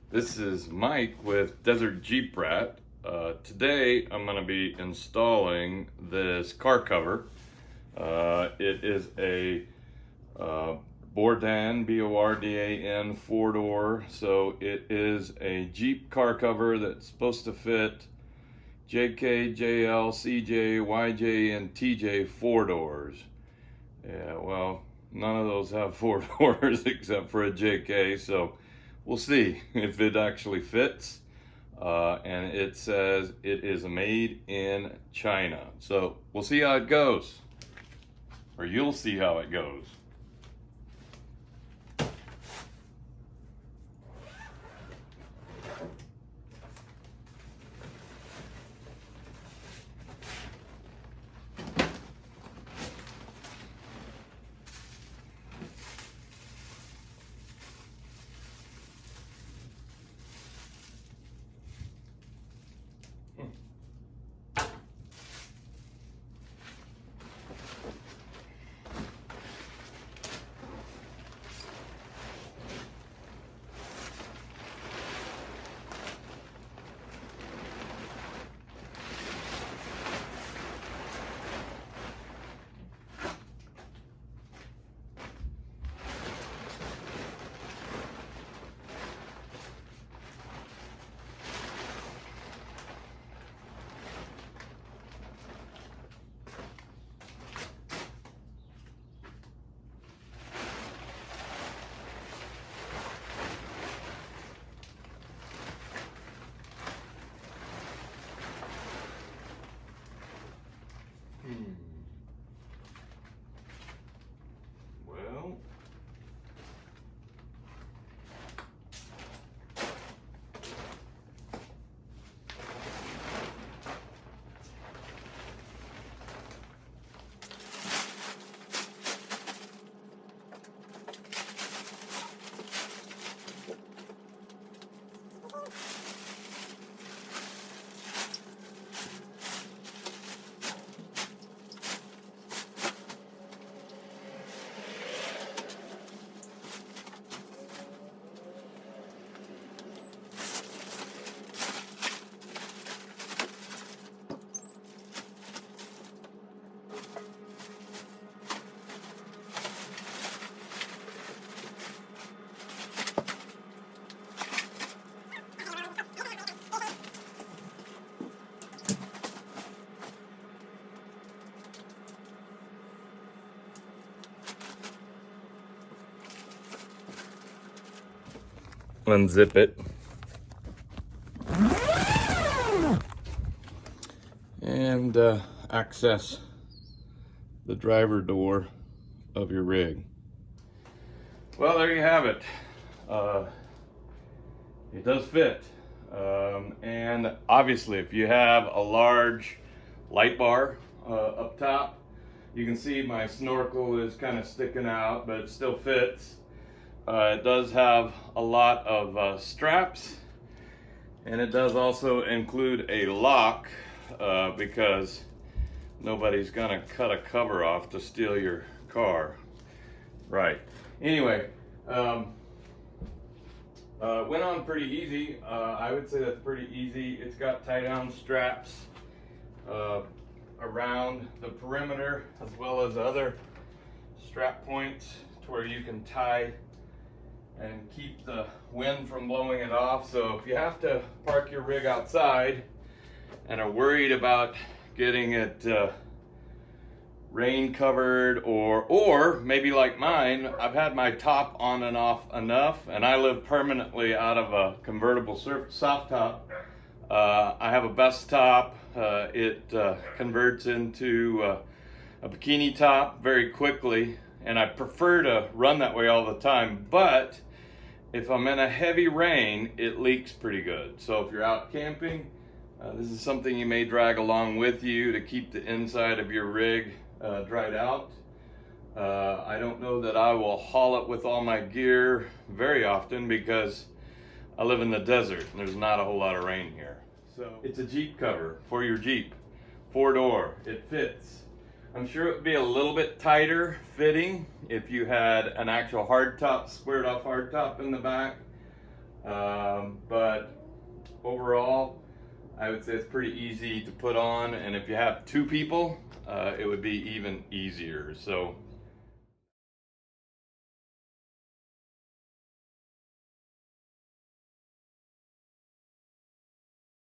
This is Mike with Desert Jeep Rat. Today I'm going to be installing this car cover. It is a Bordan, B-O-R-D-A-N 4-door. So it is a Jeep car cover that's supposed to fit JK, JL, CJ, YJ, and TJ 4-doors. Yeah, well, none of those have 4 doors except for a JK, so we'll see if it actually fits. And it says it is made in China. So we'll see how it goes. Or you'll see how it goes. Well, unzip it. And access the driver door of your rig. Well, there you have it. It does fit. And obviously, if you have a large light bar up top, you can see my snorkel is kind of sticking out, but it still fits. It does have a lot of straps, and it does also include a lock because nobody's gonna cut a cover off to steal your car. Right. Anyway, went on pretty easy. I would say that's pretty easy. It's got tie-down straps around the perimeter, as well as other strap points to where you can tie and keep the wind from blowing it off. So if you have to park your rig outside and are worried about getting it rain covered, or maybe like mine, I've had my top on and off enough, and I live permanently out of a convertible soft top. I have a best top. It converts into a bikini top very quickly, and I prefer to run that way all the time. But if I'm in a heavy rain, it leaks pretty good. So if you're out camping, this is something you may drag along with you to keep the inside of your rig dried out. I don't know that I will haul it with all my gear very often because I live in the desert and there's not a whole lot of rain here. So it's a Jeep cover for your Jeep, 4-door. It fits. I'm sure it would be a little bit tighter fitting if you had an actual hardtop, squared off hardtop in the back. But overall, I would say it's pretty easy to put on, and if you have two people, it would be even easier. So